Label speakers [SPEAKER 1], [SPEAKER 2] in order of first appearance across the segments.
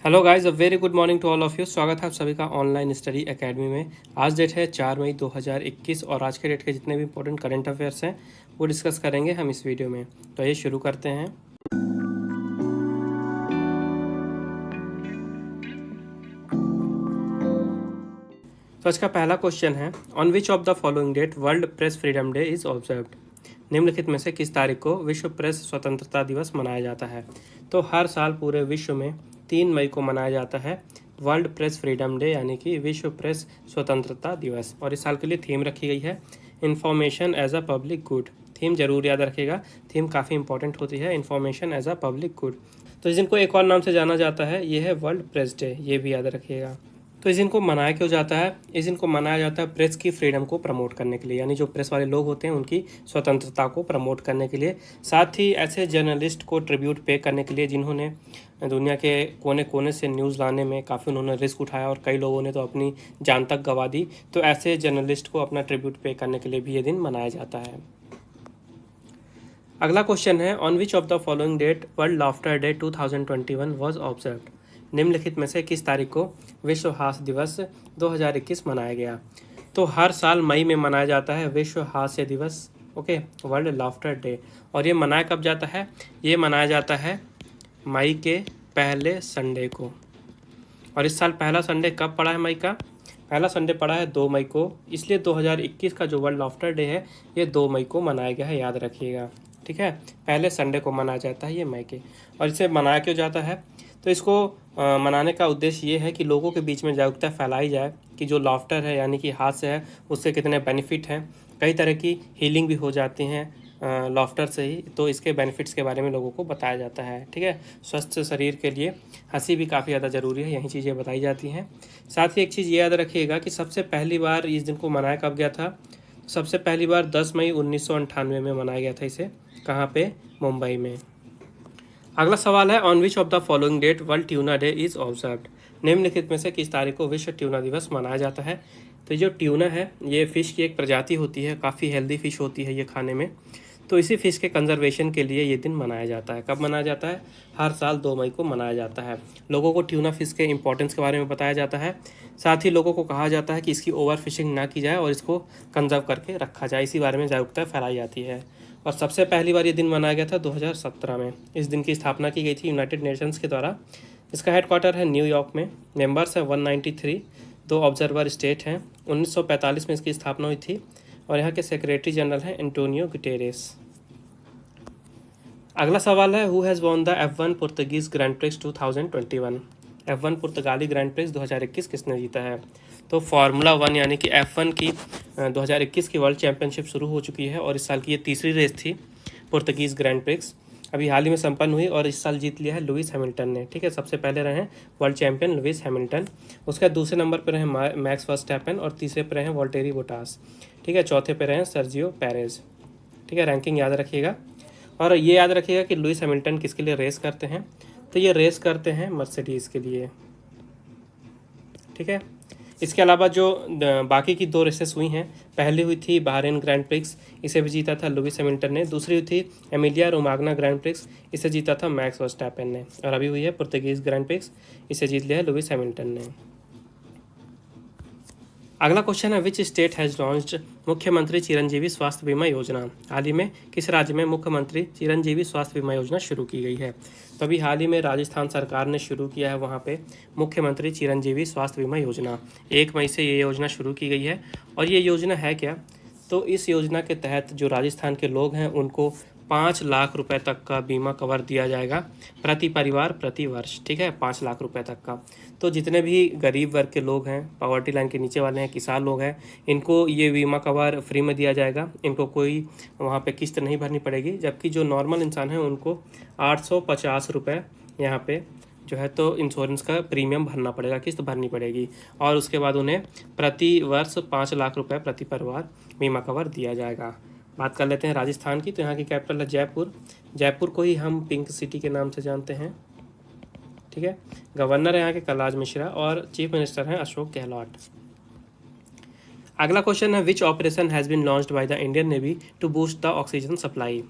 [SPEAKER 1] Hello guys, a very good morning to all of you. स्वागत है आप सभी का ऑनलाइन स्टडी एकेडमी में। आज डेट है 4 मई 2021 और आज के डेट के जितने भी इंपॉर्टेंट करंट अफेयर्स हैं वो डिस्कस करेंगे हम इस वीडियो में। तो ये शुरू करते हैं। तो आज का पहला क्वेश्चन है, on which of the following date world press freedom day is observed. निम्नलिखित में से किस तारीख को विश्व प्रेस स्वतंत्रता दिवस मनाया जाता है। तो हर साल पूरे विश्व में 3 मई को मनाया जाता है वर्ल्ड प्रेस फ्रीडम डे, यानी कि विश्व प्रेस स्वतंत्रता दिवस। और इस साल के लिए थीम रखी गई है information as a public good. Theme जरूर याद रखिएगा, थीम काफ़ी इंपॉर्टेंट होती है, information as a public good. तो इस दिन को एक और नाम से जाना जाता है, ये है वर्ल्ड प्रेस डे, ये भी याद रखिएगा। तो इस दिन को मनाया क्यों जाता है? इस दिन को मनाया जाता है प्रेस की फ्रीडम को प्रमोट करने के लिए, यानी जो प्रेस वाले लोग होते हैं उनकी स्वतंत्रता को प्रमोट करने के लिए, साथ ही ऐसे जर्नलिस्ट को ट्रिब्यूट पे करने के लिए जिन्होंने दुनिया के कोने कोने से न्यूज़ लाने में काफ़ी उन्होंने रिस्क उठाया और कई लोगों ने तो अपनी जान तक गंवा दी। तो ऐसे जर्नलिस्ट को अपना ट्रिब्यूट पे करने के लिए भी ये दिन मनाया जाता है। अगला क्वेश्चन है, on which of the following date world laughter day 2021 was observed. निम्नलिखित में से किस तारीख को विश्व हास्य दिवस 2021 मनाया गया। तो हर साल मई में मनाया जाता है विश्व हास्य दिवस, ओके, वर्ल्ड लाफ्टर डे। और ये मनाया कब जाता है? ये मनाया जाता है मई के पहले संडे को। और इस साल पहला संडे कब पड़ा है मई का? पहला संडे पड़ा है 2 मई को, इसलिए 2021 का जो वर्ल्ड लाफ्टर डे है ये 2 मई को मनाया गया है, याद रखिएगा। ठीक है, पहले संडे को मनाया जाता है ये मई के। और इसे मनाया क्यों जाता है? तो इसको मनाने का उद्देश्य ये है कि लोगों के बीच में जागरूकता फैलाई जाए कि जो लाफ्टर है यानी कि हास्य है उससे कितने बेनिफिट हैं। कई तरह की हीलिंग भी हो जाती हैं लाफ्टर से ही, तो इसके बेनिफिट्स के बारे में लोगों को बताया जाता है। ठीक है, स्वस्थ शरीर के लिए हंसी भी काफ़ी ज़्यादा ज़रूरी है, यही चीज़ें बताई जाती हैं। साथ ही एक चीज़ ये याद रखिएगा कि सबसे पहली बार इस दिन को मनाया कब गया था? सबसे पहली बार 10 मई 1998 में मनाया गया था इसे। कहाँ पे? मुंबई में। अगला सवाल है, on which of the following date world tuna day is observed. निम्नलिखित में से किस तारीख को विश्व ट्यूना दिवस मनाया जाता है। तो जो ट्यूना है ये फ़िश की एक प्रजाति होती है, काफ़ी हेल्दी फ़िश होती है ये खाने में। तो इसी फ़िश के कंजर्वेशन के लिए ये दिन मनाया जाता है। कब मनाया जाता है? हर साल 2 मई को मनाया जाता है। लोगों को ट्यूना फ़िश के इंपॉर्टेंस के बारे में बताया जाता है। साथ ही लोगों को कहा जाता है कि इसकी ओवर फिशिंग ना की जाए और इसको कंजर्व करके रखा जाए, इसी बारे में जागरूकता फैलाई जाती है। और सबसे पहली बार ये दिन मनाया गया था 2017 में। इस दिन की स्थापना की गई थी यूनाइटेड नेशंस के द्वारा। इसका हेडक्वार्टर है न्यूयॉर्क में। मेंबर्स है 193, 2 ऑब्जर्वर स्टेट हैं। 1945 में इसकी स्थापना हुई थी और यहाँ के सेक्रेटरी जनरल हैं एंटोनियो गुटेरेस। अगला सवाल है, who has won the F1 Portuguese grand prix 2021। F1 पुर्तगाली ग्रैंड प्रिक्स 2021 किसने जीता है? तो फार्मूला 1 यानी कि F1 की 2021 की वर्ल्ड चैंपियनशिप शुरू हो चुकी है और इस साल की ये तीसरी रेस थी पुर्तगीज ग्रैंड प्रिक्स। अभी हाल ही में संपन्न हुई और इस साल जीत लिया है लुइस हैमिल्टन ने। ठीक है, सबसे पहले रहे हैं वर्ल्ड चैंपियन लुइस हैमिल्टन, उसके दूसरे नंबर पर रहे मैक्स वर्स्टैपेन और तीसरे पर रहे वॉल्टेरी बोटास। ठीक है, चौथे पर रहे सर्जियो पेरेज। ठीक है, रैंकिंग याद रखिएगा। और ये याद रखिएगा कि लुइस हैमिल्टन किसके लिए रेस करते हैं? तो ये रेस करते हैं मर्सिडीज़ के लिए। ठीक है, इसके अलावा जो बाकी की 2 रेसेस हुई हैं, पहली हुई थी बहरीन ग्रैंड प्रिक्स, इसे भी जीता था लुइस हैमिल्टन ने। दूसरी हुई थी एमिलिया रोमाग्ना ग्रैंड प्रिक्स, इसे जीता था मैक्स वर्स्टैपेन ने। और अभी हुई है पुर्तगीज ग्रैंड प्रिक्स, इसे जीत लिया है लुइस हैमिल्टन ने। अगला क्वेश्चन है, विच स्टेट हैज़ लॉन्च्ड मुख्यमंत्री चिरंजीवी स्वास्थ्य बीमा योजना। हाल ही में किस राज्य में मुख्यमंत्री चिरंजीवी स्वास्थ्य बीमा योजना शुरू की गई है? तो अभी हाल ही में राजस्थान सरकार ने शुरू किया है वहाँ पे मुख्यमंत्री चिरंजीवी स्वास्थ्य बीमा योजना। 1 मई से ये योजना शुरू की गई है। और ये योजना है क्या? तो इस योजना के तहत जो राजस्थान के लोग हैं उनको 5 लाख रुपए तक का बीमा कवर दिया जाएगा प्रति परिवार प्रति वर्ष। ठीक है, 5 लाख रुपए तक का। तो जितने भी गरीब वर्ग के लोग हैं, पॉवर्टी लाइन के नीचे वाले हैं, किसान लोग हैं, इनको ये बीमा कवर फ्री में दिया जाएगा। इनको कोई वहाँ पे किस्त नहीं भरनी पड़ेगी। जबकि जो नॉर्मल इंसान है उनको 850 रुपये यहाँ पे जो है तो इंश्योरेंस का प्रीमियम भरना पड़ेगा, किस्त भरनी पड़ेगी। और उसके बाद उन्हें प्रति वर्ष 5 लाख रुपए प्रति परिवार बीमा कवर दिया जाएगा। बात कर लेते हैं राजस्थान की। तो यहाँ की कैपिटल है जयपुर। जयपुर को ही हम पिंक सिटी के नाम से जानते हैं। ठीक है, गवर्नर है यहाँ के कलराज मिश्रा और चीफ मिनिस्टर हैं अशोक गहलोत। अगला क्वेश्चन है, which operation has been launched by the Indian navy to boost the oxygen supply.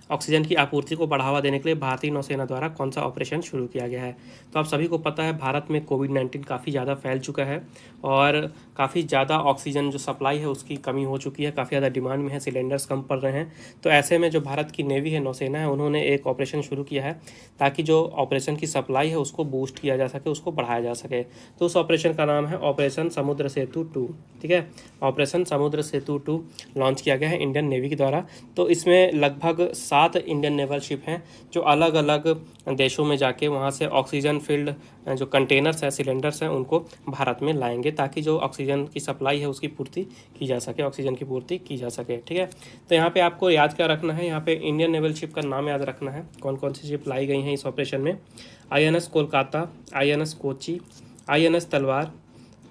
[SPEAKER 1] Oxygen की आपूर्ति को बढ़ावा देने के लिए भारतीय नौसेना द्वारा कौन सा ऑपरेशन शुरू किया गया है? तो आप सभी को पता है भारत में कोविड-19 काफ़ी ज़्यादा फैल चुका है और काफ़ी ज़्यादा ऑक्सीजन जो सप्लाई है उसकी कमी हो चुकी है, काफ़ी ज़्यादा डिमांड में है, सिलेंडर्स कम पड़ रहे हैं। तो ऐसे में जो भारत की नेवी है, नौसेना है, उन्होंने एक ऑपरेशन शुरू किया है ताकि जो ऑपरेशन की सप्लाई है उसको बूस्ट किया जा सके, उसको बढ़ाया जा सके। तो उस ऑपरेशन का नाम है ऑपरेशन समुद्र सेतु 2। ठीक है, ऑपरेशन समुद्र सेतु 2 लॉन्च किया गया है इंडियन नेवी के द्वारा। तो इसमें लगभग 7 इंडियन नेवल शिप हैं जो अलग अलग देशों में जाके वहाँ से ऑक्सीजन फील्ड जो कंटेनर्स हैं, सिलेंडर्स हैं, उनको भारत में लाएंगे ताकि जो ऑक्सीजन की सप्लाई है उसकी पूर्ति की जा सके, ऑक्सीजन की पूर्ति की जा सके। ठीक है, तो यहाँ पे आपको याद क्या रखना है, यहाँ पे इंडियन नेवल शिप का नाम याद रखना है, कौन कौन सी शिप लाई गई हैं इस ऑपरेशन में। INS Kolkata, INS Kochi, INS तलवार,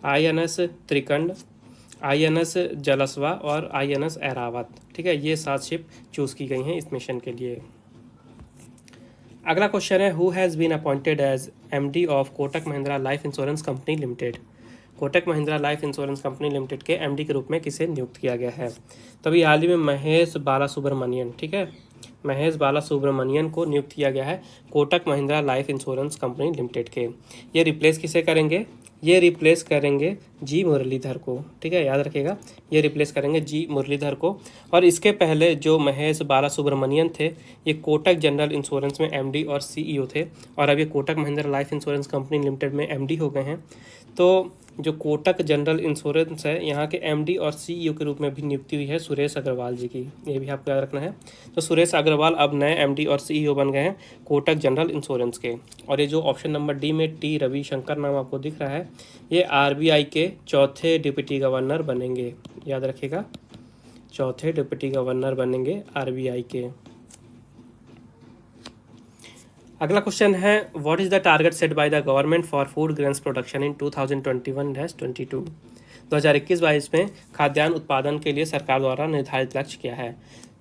[SPEAKER 1] INS त्रिकंड, INS जलस्वा और INS ऐरावत। ठीक है, ये 7 शिप चूज़ की गई हैं इस मिशन के लिए। अगला क्वेश्चन है, who has been appointed as MD of Kotak Mahindra life insurance company limited? Kotak Mahindra life insurance company limited के MD के रूप में किसे नियुक्त किया गया है? तो अभी हाल ही में महेश बालासुब्रमण्यन, ठीक है, महेश बालासुब्रमण्यन को नियुक्त किया गया है Kotak Mahindra life insurance company limited के। ये रिप्लेस किसे करेंगे? ये रिप्लेस करेंगे जी मुरलीधर को। ठीक है, याद रखिएगा, ये रिप्लेस करेंगे जी मुरलीधर को। और इसके पहले जो महेश बालासुब्रमण्यन थे, ये कोटक जनरल इंश्योरेंस में MD और CEO थे और अब ये Kotak Mahindra life insurance company limited में MD हो गए हैं। तो जो कोटक जनरल इंश्योरेंस है, यहाँ के MD और CEO के रूप में भी नियुक्ति हुई है सुरेश अग्रवाल जी की, ये भी आपको याद रखना है। तो सुरेश अग्रवाल अब नए MD और CEO बन गए हैं कोटक जनरल इंश्योरेंस के। और ये जो ऑप्शन नंबर D में T रविशंकर नाम आपको दिख रहा है, ये RBI के चौथे डिप्टी गवर्नर बनेंगे, याद रखिएगा, चौथे डिप्टी गवर्नर बनेंगे RBI के। अगला क्वेश्चन है, what is the target set by the government for food grains production in 2021-22? 2021-22 में खाद्यान्न उत्पादन के लिए सरकार द्वारा निर्धारित लक्ष्य क्या है?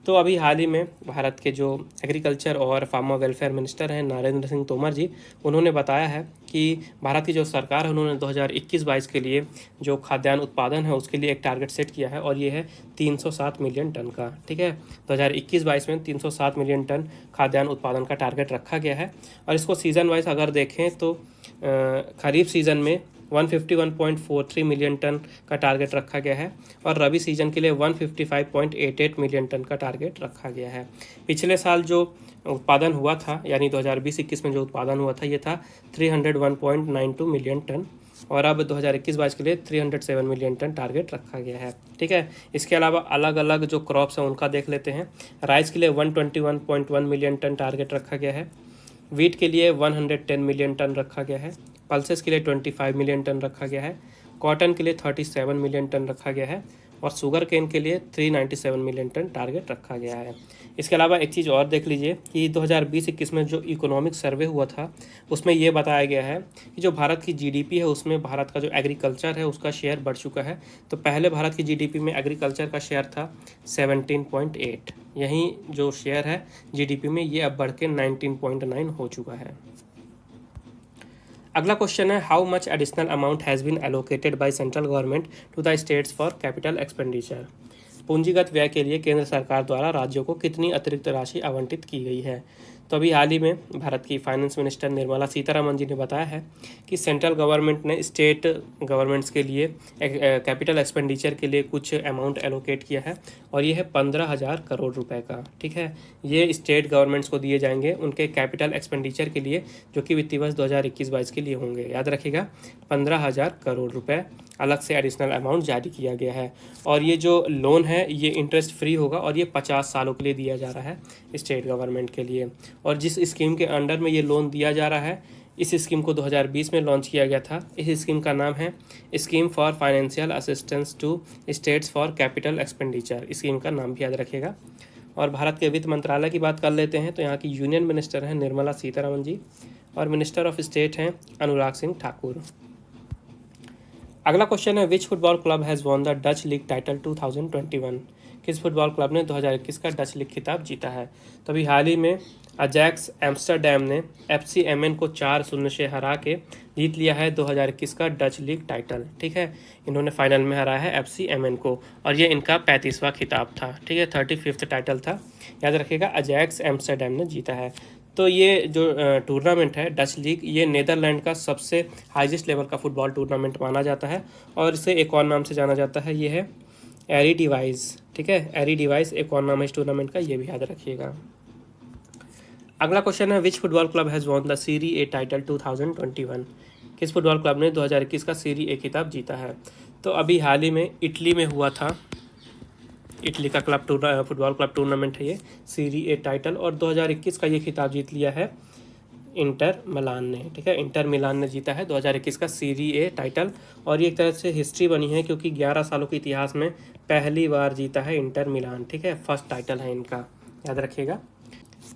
[SPEAKER 1] तो अभी हाल ही में भारत के जो एग्रीकल्चर और फार्मर वेलफेयर मिनिस्टर हैं नरेंद्र सिंह तोमर जी, उन्होंने बताया है कि भारत की जो सरकार है उन्होंने 2021-22 के लिए जो खाद्यान्न उत्पादन है उसके लिए एक टारगेट सेट किया है और ये है 307 मिलियन टन का। ठीक है, 2021-22 में 307 मिलियन टन खाद्यान्न उत्पादन का टारगेट रखा गया है। और इसको सीज़न वाइज अगर देखें तो खरीफ सीज़न में 151.43 मिलियन टन का टारगेट रखा गया है और रबी सीजन के लिए 155.88 मिलियन टन का टारगेट रखा गया है। पिछले साल जो उत्पादन हुआ था, यानी 2020-21 में जो उत्पादन हुआ था, ये था 301.92 मिलियन टन और अब 2021-22 के लिए 307 मिलियन टन टारगेट रखा गया है। ठीक है, इसके अलावा अलग अलग जो क्रॉप्स हैं उनका देख लेते हैं। राइस के लिए 121.1 मिलियन टन टारगेट रखा गया है, वीट के लिए 110 मिलियन टन रखा गया है, पल्सेस के लिए 25 मिलियन टन रखा गया है, कॉटन के लिए 37 मिलियन टन रखा गया है और शुगर केन के लिए 397 मिलियन टन टारगेट रखा गया है। इसके अलावा एक चीज़ और देख लीजिए कि 2020-21 में जो इकोनॉमिक सर्वे हुआ था उसमें ये बताया गया है कि जो भारत की GDP है उसमें भारत का जो एग्रीकल्चर है उसका शेयर बढ़ चुका है। तो पहले भारत की GDP में एग्रीकल्चर का शेयर था 17.8, यहीं जो शेयर है GDP में ये अब बढ़ के 19.9 हो चुका है। अगला क्वेश्चन है, how much additional amount has been allocated by central government to the states for capital expenditure? पूंजीगत व्यय के लिए केंद्र सरकार द्वारा राज्यों को कितनी अतिरिक्त राशि आवंटित की गई है? तो अभी हाल ही में भारत की फाइनेंस मिनिस्टर निर्मला सीतारमण जी ने बताया है कि सेंट्रल गवर्नमेंट ने स्टेट गवर्नमेंट्स के लिए कैपिटल एक्सपेंडिचर के लिए कुछ अमाउंट एलोकेट किया है और ये है 15,000 करोड़ रुपए का। ठीक है, ये स्टेट गवर्नमेंट्स को दिए जाएंगे उनके कैपिटल एक्सपेंडिचर के लिए जो कि वित्तीय वर्ष 2021-22 के लिए होंगे। याद रखिएगा, 15,000 करोड़ रुपए अलग से एडिशनल अमाउंट जारी किया गया है। और ये जो लोन है ये इंटरेस्ट फ्री होगा और ये 50 सालों के लिए दिया जा रहा है स्टेट गवर्नमेंट के लिए। और जिस स्कीम के अंडर में ये लोन दिया जा रहा है, इस स्कीम को 2020 में लॉन्च किया गया था। इस स्कीम का नाम है scheme for financial assistance to states for capital expenditure. Scheme का नाम भी याद रखिएगा। और भारत के वित्त मंत्रालय की बात कर लेते हैं तो यहाँ की यूनियन मिनिस्टर हैं निर्मला सीतारमण जी और मिनिस्टर ऑफ स्टेट हैं अनुराग सिंह ठाकुर। अगला क्वेश्चन है, which football club has won the Dutch league title 2021? किस फुटबॉल क्लब ने 2021 का डच लीग खिताब जीता है? तो अभी हाल ही में अजैक्स एम्स्टरडैम ने FC एमेन को 4-0 से हरा के जीत लिया है 2021 का डच लीग टाइटल। ठीक है, इन्होंने फाइनल में हराया है FC एमेन को और ये इनका 35वां खिताब था। ठीक है, 35th टाइटल था, याद रखिएगा। अजैक्स एम्स्टरडैम ने जीता है। तो ये जो टूर्नामेंट है डच लीग, ये नीदरलैंड का सबसे हाईएस्ट लेवल का फुटबॉल टूर्नामेंट माना जाता है और इसे एक और नाम से जाना जाता है, ये है एरीडिवाइस। ठीक है, एरीडिवाइस एक और नाम है इस टूर्नामेंट का, ये भी याद रखिएगा। अगला क्वेश्चन है which football club has won the Serie A title 2021? किस फुटबॉल क्लब ने 2021 का सीरी ए खिताब जीता है? तो अभी हाल ही में इटली में हुआ था, इटली का फुटबॉल क्लब टूर्नामेंट है ये, सीरी ए टाइटल, और 2021 का ये खिताब जीत लिया है इंटर मिलान ने। ठीक है, इंटर मिलान ने जीता है 2021 का सीरी ए टाइटल और ये एक तरह से हिस्ट्री बनी है क्योंकि 11 सालों के इतिहास में पहली बार जीता है इंटर मिलान। ठीक है, फर्स्ट टाइटल है इनका, याद रखिएगा।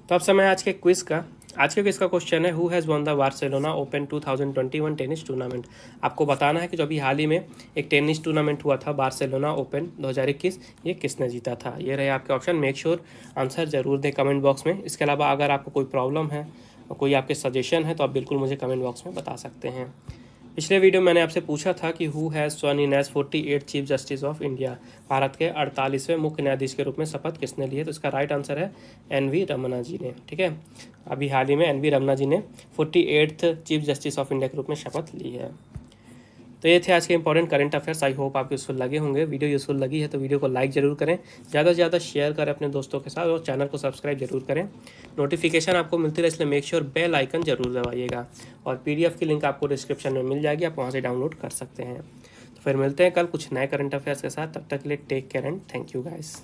[SPEAKER 1] तो अब समय आज के क्विज का। आज के क्विज का क्वेश्चन है who has won the Barcelona open 2021 tennis tournament? आपको बताना है कि जो अभी हाल ही में एक टेनिस टूर्नामेंट हुआ था बार्सिलोना ओपन 2021, ये किसने जीता था? ये रहे आपके ऑप्शन। मेक श्योर आंसर जरूर दें कमेंट बॉक्स में। इसके अलावा अगर आपको कोई प्रॉब्लम है और कोई आपके सजेशन है तो आप बिल्कुल मुझे कमेंट बॉक्स में बता सकते हैं। पिछले वीडियो मैंने आपसे पूछा था कि हु हैज़ स्worn in as 48 chief justice of India? Bharat के 48वें मुख्य न्यायाधीश के रूप में शपथ किसने ली है? तो इसका राइट आंसर है NV रमन्ना जी ने। ठीक है, अभी हाल ही में NV रमन्ना जी ने 48th chief justice of India के रूप में शपथ ली है। तो ये थे आज के important current affairs. I hope आपको यूजफुल लगे होंगे। वीडियो यूजफुल लगी है तो वीडियो को लाइक जरूर करें, ज़्यादा से ज़्यादा शेयर करें अपने दोस्तों के साथ और चैनल को सब्सक्राइब जरूर करें। नोटिफिकेशन आपको मिलती रहे इसलिए मेक श्योर बेल आइकन जरूर दबाइएगा और PDF की लिंक आपको डिस्क्रिप्शन में मिल जाएगी, आप वहाँ से डाउनलोड कर सकते हैं। तो फिर मिलते हैं कल कुछ नए करंट अफेयर्स के साथ, तब तक के लिए take care and thank you guys.